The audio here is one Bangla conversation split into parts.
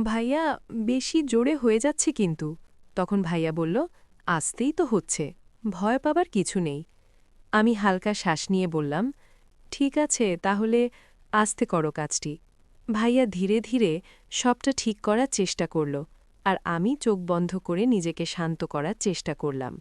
ভাইয়া, বেশি জোরে হয়ে যাচ্ছে কিন্তু। তখন ভাইয়া বলল, আসতেই তো হচ্ছে, ভয় পাবার কিছু নেই। আমি হালকা শ্বাস নিয়ে বললাম, ঠিক আছে, তাহলে আস্তে করো কাজটি। ভাইয়া ধীরে ধীরে সবটা ঠিক করার চেষ্টা করল, আর আমি চোখ বন্ধ করে নিজেকে শান্ত করার চেষ্টা করলাম।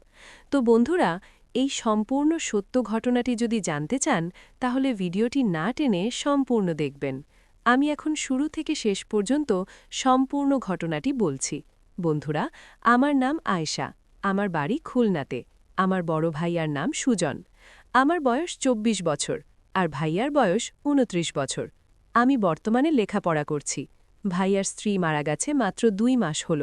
তো বন্ধুরা, এই সম্পূর্ণ সত্য ঘটনাটি যদি জানতে চান, তাহলে ভিডিওটি না টেনে সম্পূর্ণ দেখবেন। আমি এখন শুরু থেকে শেষ পর্যন্ত সম্পূর্ণ ঘটনাটি বলছি। বন্ধুরা, আমার নাম আয়েশা, আমার বাড়ি খুলনাতে। আমার বড় ভাইয়ার নাম সুজন। আমার বয়স ২৪ বছর, আর ভাইয়ার বয়স ২৯ বছর। আমি বর্তমানে লেখাপড়া করছি। ভাইয়ার স্ত্রী মারা গেছে মাত্র ২ মাস হল।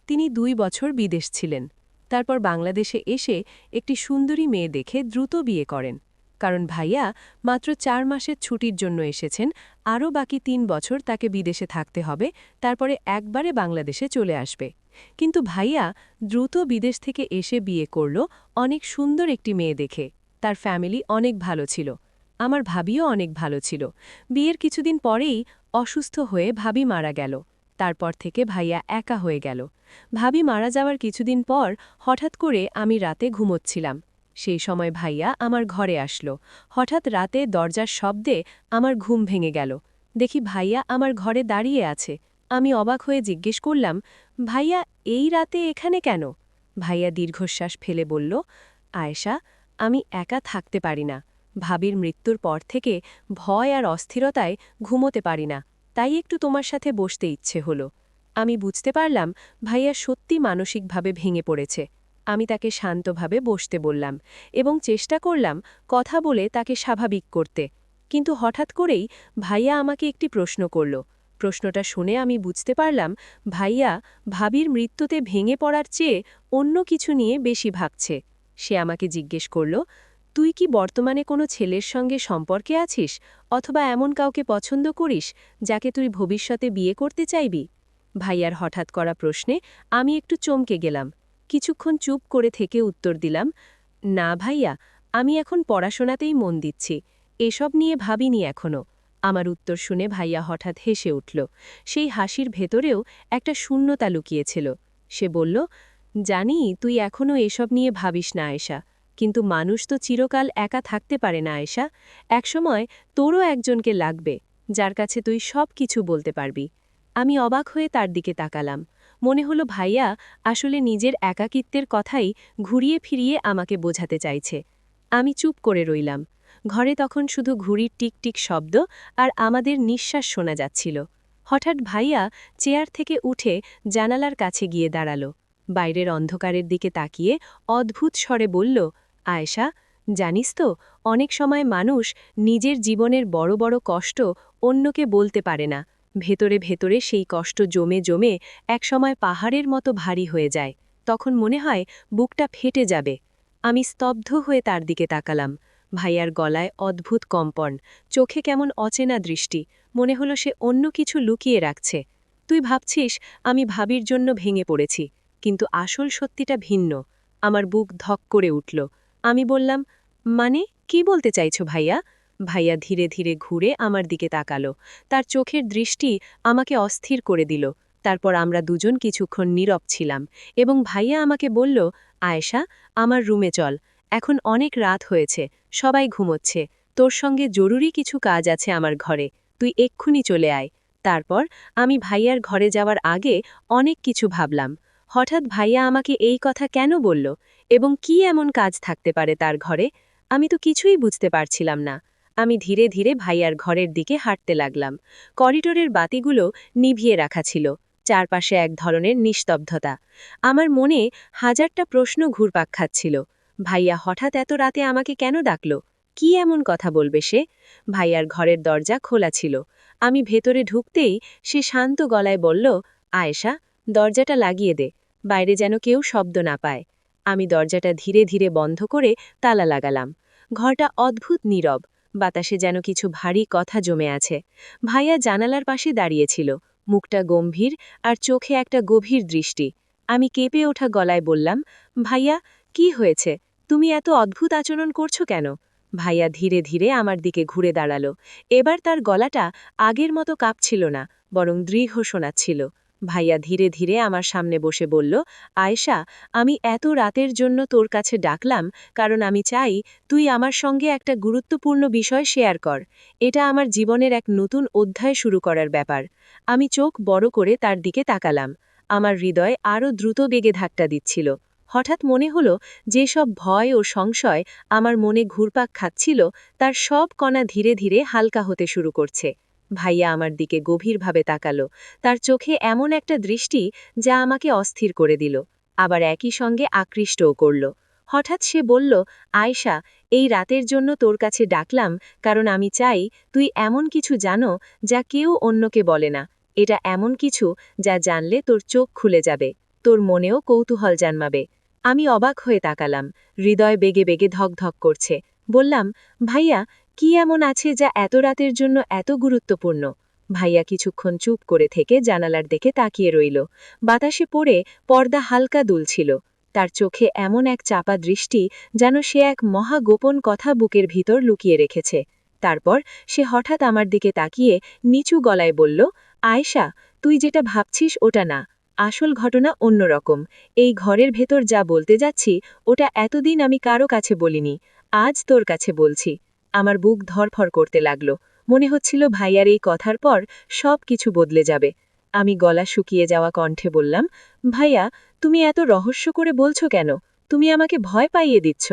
তিনি ২ বছর বিদেশ ছিলেন। তারপর বাংলাদেশে এসে একটি সুন্দরী মেয়ে দেখে দ্রুত বিয়ে করেন। কারণ ভাইয়া মাত্র ৪ মাসের ছুটির জন্য এসেছেন, আরও বাকি ৩ বছর তাকে বিদেশে থাকতে হবে, তারপরে একবারে বাংলাদেশে চলে আসবে। কিন্তু ভাইয়া দ্রুত বিদেশ থেকে এসে বিয়ে করল অনেক সুন্দর একটি মেয়ে দেখে। তার ফ্যামিলি অনেক ভালো ছিল। আমার ভাবিও অনেক ভালো ছিল। বিয়ের কিছুদিন পরেই অসুস্থ হয়ে ভাবি মারা গেল। তারপর থেকে ভাইয়া একা হয়ে গেল। ভাবি মারা যাওয়ার কিছুদিন পর হঠাৎ করে আমি রাতে ঘুমোচ্ছিলাম। সেই সময় ভাইয়া আমার ঘরে আসলো। হঠাৎ রাতে দরজার শব্দে আমার ঘুম ভেঙে গেল। দেখি ভাইয়া আমার ঘরে দাঁড়িয়ে আছে। আমি অবাক হয়ে জিজ্ঞেস করলাম, ভাইয়া এই রাতে এখানে কেন? ভাইয়া দীর্ঘশ্বাস ফেলে বলল, আয়েশা, আমি একা থাকতে পারি না। ভাবির মৃত্যুর পর থেকে ভয় আর অস্থিরতায় ঘুমোতে পারি না, তাই একটু তোমার সাথে বসতে ইচ্ছে হলো। আমি বুঝতে পারলাম ভাইয়া সত্যি মানসিকভাবে ভেঙে পড়েছে। আমি তাকে শান্তভাবে বসতে বললাম এবং চেষ্টা করলাম কথা বলে তাকে স্বাভাবিক করতে। কিন্তু হঠাৎ করেই ভাইয়া আমাকে একটি প্রশ্ন করল। প্রশ্নটা শুনে আমি বুঝতে পারলাম ভাইয়া ভাবির মৃত্যুতে ভেঙে পড়ার চেয়ে অন্য কিছু নিয়ে বেশি ভাবছে। সে আমাকে জিজ্ঞেস করল, তুই কি বর্তমানে কোনো ছেলের সঙ্গে সম্পর্কে আছিস, অথবা এমন কাউকে পছন্দ করিস যাকে তুই ভবিষ্যতে বিয়ে করতে চাইবি? ভাইয়ার হঠাৎ করা প্রশ্নে আমি একটু চমকে গেলাম। কিছুক্ষণ চুপ করে থেকে উত্তর দিলাম, না ভাইয়া, আমি এখন পড়াশোনাতেই মন দিচ্ছি, এসব নিয়ে ভাবিনি এখনো। আমার উত্তর শুনে ভাইয়া হঠাৎ হেসে উঠল। সেই হাসির ভেতরেও একটা শূন্যতা লুকিয়েছিল। সে বলল, জানি তুই এখনও এসব নিয়ে ভাবিস না আয়েশা, কিন্তু মানুষ তো চিরকাল একা থাকতে পারে না আয়েশা। একসময় তোরও একজনকে লাগবে, যার কাছে তুই সব কিছু বলতে পারবি। আমি অবাক হয়ে তার দিকে তাকালাম। মনে হলো ভাইয়া আসলে নিজের একাকিত্বের কথাই ঘুরিয়ে ফিরিয়ে আমাকে বোঝাতে চাইছে। আমি চুপ করে রইলাম। ঘরে তখন শুধু ঘুড়ির টিকটিক শব্দ আর আমাদের নিঃশ্বাস শোনা যাচ্ছিল। হঠাৎ ভাইয়া চেয়ার থেকে উঠে জানালার কাছে গিয়ে দাঁড়াল। বাইরের অন্ধকারের দিকে তাকিয়ে অদ্ভুত স্বরে বলল, আয়েশা, জানিস তো, অনেক সময় মানুষ নিজের জীবনের বড় বড় কষ্ট অন্যকে বলতে পারে না। ভেতরে ভেতরে সেই কষ্ট জমে জমে একসময় পাহাড়ের মতো ভারী হয়ে যায়। তখন মনে হয় বুকটা ফেটে যাবে। আমি স্তব্ধ হয়ে তার দিকে তাকালাম। ভাইয়ার গলায় অদ্ভুত কম্পন, চোখে কেমন অচেনা দৃষ্টি। মনে হলো সে অন্য কিছু লুকিয়ে রাখছে। তুই ভাবছিস আমি ভাবির জন্য ভেঙে পড়েছি, কিন্তু আসল সত্যিটা ভিন্ন। আমার বুক ধক করে উঠল। আমি বললাম, মানে কি বলতে চাইছো ভাইয়া? ভাইয়া ধীরে ধীরে ঘুরে আমার দিকে তাকালো। তার চোখের দৃষ্টি আমাকে অস্থির করে দিল। তারপর আমরা দুজন কিছুক্ষণ নীরব ছিলাম এবং ভাইয়া আমাকে বলল, আয়েশা, আমার রুমে চল। এখন অনেক রাত হয়েছে, সবাই ঘুমোচ্ছে। তোর সঙ্গে জরুরি কিছু কাজ আছে আমার ঘরে, তুই এক্ষুনি চলে আয়। তারপর আমি ভাইয়ার ঘরে যাওয়ার আগে অনেক কিছু ভাবলাম। হঠাৎ ভাইয়া আমাকে এই কথা কেন বলল, এবং কি এমন কাজ থাকতে পারে তার ঘরে? আমি তো কিছুই বুঝতে পারছিলাম না। আমি ধীরে ধীরে ভাইয়ার ঘরের দিকে হাঁটতে লাগলাম। করিডোরের বাতিগুলো নিভিয়ে রাখা ছিল। চারপাশে এক ধরনের নিস্তব্ধতা। আমার মনে হাজারটা প্রশ্ন ঘুরপাক খাচ্ছিল। ভাইয়া হঠাৎ এত রাতে আমাকে কেন ডাকল? কি এমন কথা বলবে সে? ভাইয়ার ঘরের দরজা খোলা ছিল। আমি ভেতরে ঢুকতেই সে শান্ত গলায় বলল, আয়েশা, দরজাটা লাগিয়ে দে, বাইরে যেন কেউ শব্দ না পায়। আমি দরজাটা ধীরে ধীরে বন্ধ করে তালা লাগালাম। ঘরটা অদ্ভুত নীরব, বাতাসে যেন কিছু ভারী কথা জমে আছে। ভাইয়া জানালার পাশে দাঁড়িয়েছিল, মুখটা গম্ভীর আর চোখে একটা গভীর দৃষ্টি। আমি কেঁপে ওঠা গলায় বললাম, ভাইয়া, কি হয়েছে? তুমি এত অদ্ভুত আচরণ করছো কেন? ভাইয়া ধীরে ধীরে আমার দিকে ঘুরে দাঁড়ালো। এবার তার গলাটা আগের মতো কাঁপছিল না, বরং দৃঢ় শোনাচ্ছিল। ভাইয়া ধীরে ধীরে আমার সামনে বসে বলল, আয়েশা, আমি এত রাতের জন্য তোর কাছে ডাকলাম কারণ আমি চাই তুই আমার সঙ্গে একটা গুরুত্বপূর্ণ বিষয় শেয়ার কর। এটা আমার জীবনের এক নতুন অধ্যায় শুরু করার ব্যাপার। আমি চোখ বড় করে তার দিকে তাকালাম। আমার হৃদয় আরও দ্রুত বেগে ধাক্কা দিচ্ছিল। হঠাৎ মনে হলো যেসব ভয় ও সংশয় আমার মনে ঘুরপাক খাচ্ছিল তার সব কণা ধীরে ধীরে হালকা হতে শুরু করছে। ভাইয়া আমার দিকে গভীরভাবে তাকালো। তার চোখে এমন একটা দৃষ্টি যা আমাকে অস্থির করে দিল, আবার একই সঙ্গে আকৃষ্টও করল। হঠাৎ সে বলল, আয়েশা, এই রাতের জন্য তোর কাছে ডাকলাম কারণ আমি চাই তুই এমন কিছু জানো যা কেউ অন্যকে বলে না। এটা এমন কিছু যা জানলে তোর চোখ খুলে যাবে, তোর মনেও কৌতূহল জন্মাবে। আমি অবাক হয়ে তাকালাম, হৃদয় বেগে বেগে ধকধক করছে। বললাম, ভাইয়া, কি এমন আছে যা এত রাতের জন্য এত গুরুত্বপূর্ণ? ভাইয়া কিছুক্ষণ চুপ করে থেকে জানালার দিকে তাকিয়ে রইল। বাতাসে পড়ে পর্দা হালকা দুলছিল। তার চোখে এমন এক চাপা দৃষ্টি যেন সে এক মহা গোপন কথা বুকের ভিতর লুকিয়ে রেখেছে। তারপর সে হঠাৎ আমার দিকে তাকিয়ে নিচু গলায় বলল, আয়েশা, তুই যেটা ভাবছিস ওটা না। আসল ঘটনা অন্যরকম। এই ঘরের ভেতর যা বলতে যাচ্ছি ওটা এতদিন আমি কারো কাছে বলিনি। আজ তোর কাছে বলছি। আমার বুক ধরফর করতে লাগল। মনে হচ্ছিল ভাইয়ার এই কথার পর সব কিছু বদলে যাবে। আমি গলা শুকিয়ে যাওয়া কণ্ঠে বললাম, ভাইয়া, তুমি এত রহস্য করে বলছো কেন? তুমি আমাকে ভয় পাইয়ে দিচ্ছ।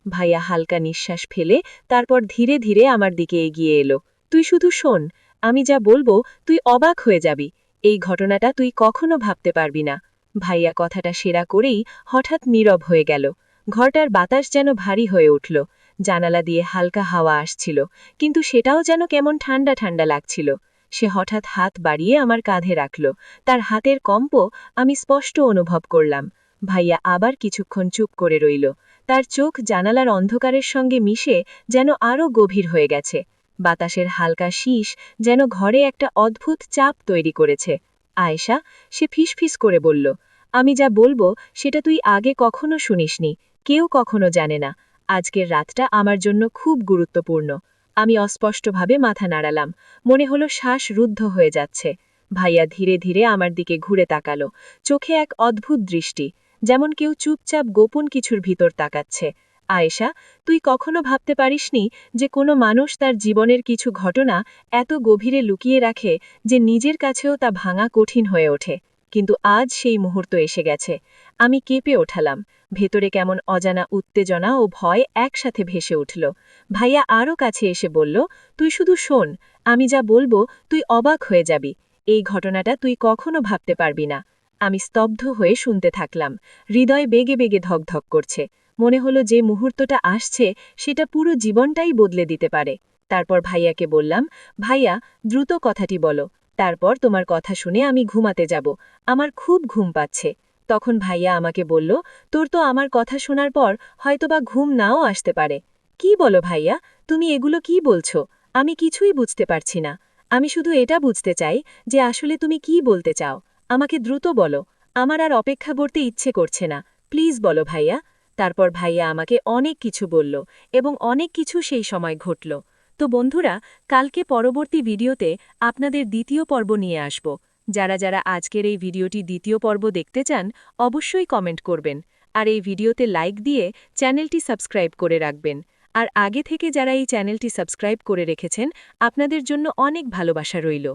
ভাইয়া হালকা নিঃশ্বাস ফেলে তারপর ধীরে ধীরে আমার দিকে এগিয়ে এলো। তুই শুধু শোন, আমি যা বলবো তুই অবাক হয়ে যাবি। এই ঘটনাটা তুই কখনো ভাবতে পারবি না। ভাইয়া কথাটা সেরা করেই হঠাৎ নীরব হয়ে গেল। ঘরটার বাতাস যেন ভারী হয়ে উঠল। জানালা দিয়ে হালকা হাওয়া আসছিল, কিন্তু সেটাও যেন কেমন ঠান্ডা ঠান্ডা লাগছিল। সে হঠাৎ হাত বাড়িয়ে আমার কাঁধে রাখল। তার হাতের কম্প আমি স্পষ্ট অনুভব করলাম। ভাইয়া আবার কিছুক্ষণ চুপ করে রইল। তার চোখ জানালার অন্ধকারের সঙ্গে মিশে যেন আরও গভীর হয়ে গেছে। বাতাসের হালকা শীষ যেন ঘরে একটা অদ্ভুত চাপ তৈরি করেছে। আয়েশা, সে ফিসফিস করে বলল, আমি যা বলবো সেটা তুই আগে কখনো শুনিসনি, কেউ কখনো জানে না। আজকের রাতটা আমার জন্য খুব গুরুত্বপূর্ণ। আমি অস্পষ্টভাবে মাথা নাড়ালাম। মনে হলো শ্বাস রুদ্ধ হয়ে যাচ্ছে। ভাইয়া ধীরে ধীরে আমার দিকে ঘুরে তাকালো। চোখে এক অদ্ভুত দৃষ্টি, যেমন কেউ চুপচাপ গোপন কিছুর ভিতর তাকাচ্ছে। আয়েশা, তুই কখনো ভাবতে পারিসনি যে কোনো মানুষ তার জীবনের কিছু ঘটনা এত গভীরে লুকিয়ে রাখে যে নিজের কাছেও তা ভাঙা কঠিন হয়ে ওঠে। কিন্তু আজ সেই মুহূর্ত এসে গেছে। আমি কেঁপে ওঠালাম। ভেতরে কেমন অজানা উত্তেজনা ও ভয় একসাথে ভেসে উঠল। ভাইয়া আরও কাছে এসে বলল, তুই শুধু শোন, আমি যা বলবো তুই অবাক হয়ে যাবি। এই ঘটনাটা তুই কখনো ভাবতে পারবি না। আমি স্তব্ধ হয়ে শুনতে থাকলাম। হৃদয় বেগে বেগে ধকধক করছে। মনে হলো যে মুহূর্তটা আসছে সেটা পুরো জীবনটাই বদলে দিতে পারে। তারপর ভাইয়াকে বললাম, ভাইয়া, দ্রুত কথাটি বলো। তারপর তোমার কথা শুনে আমি ঘুমাতে যাব। আমার খুব ঘুম পাচ্ছে। তখন ভাইয়া আমাকে বলল, তোর তো আমার কথা শোনার পর হয়তোবা ঘুম নাও আসতে পারে। কি বলো ভাইয়া, তুমি এগুলো কি বলছো? আমি কিছুই বুঝতে পারছি না। আমি শুধু এটা বুঝতে চাই যে আসলে তুমি কি বলতে চাও। আমাকে দ্রুত বলো। আমার আর অপেক্ষা করতে ইচ্ছে করছে না। প্লিজ বলো ভাইয়া। তারপর ভাইয়া আমাকে অনেক কিছু বলল এবং অনেক কিছু সেই সময় ঘটল। তো বন্ধুরা, কালকে পরবর্তী ভিডিওতে আপনাদের দ্বিতীয় পর্ব নিয়ে আসব। যারা যারা আজকের এই ভিডিওটি দ্বিতীয় পর্ব দেখতে চান অবশ্যই কমেন্ট করবেন, আর এই ভিডিওতে লাইক দিয়ে চ্যানেলটি সাবস্ক্রাইব করে রাখবেন। আর আগে থেকে যারা এই চ্যানেলটি সাবস্ক্রাইব করে রেখেছেন আপনাদের জন্য অনেক ভালোবাসা রইল।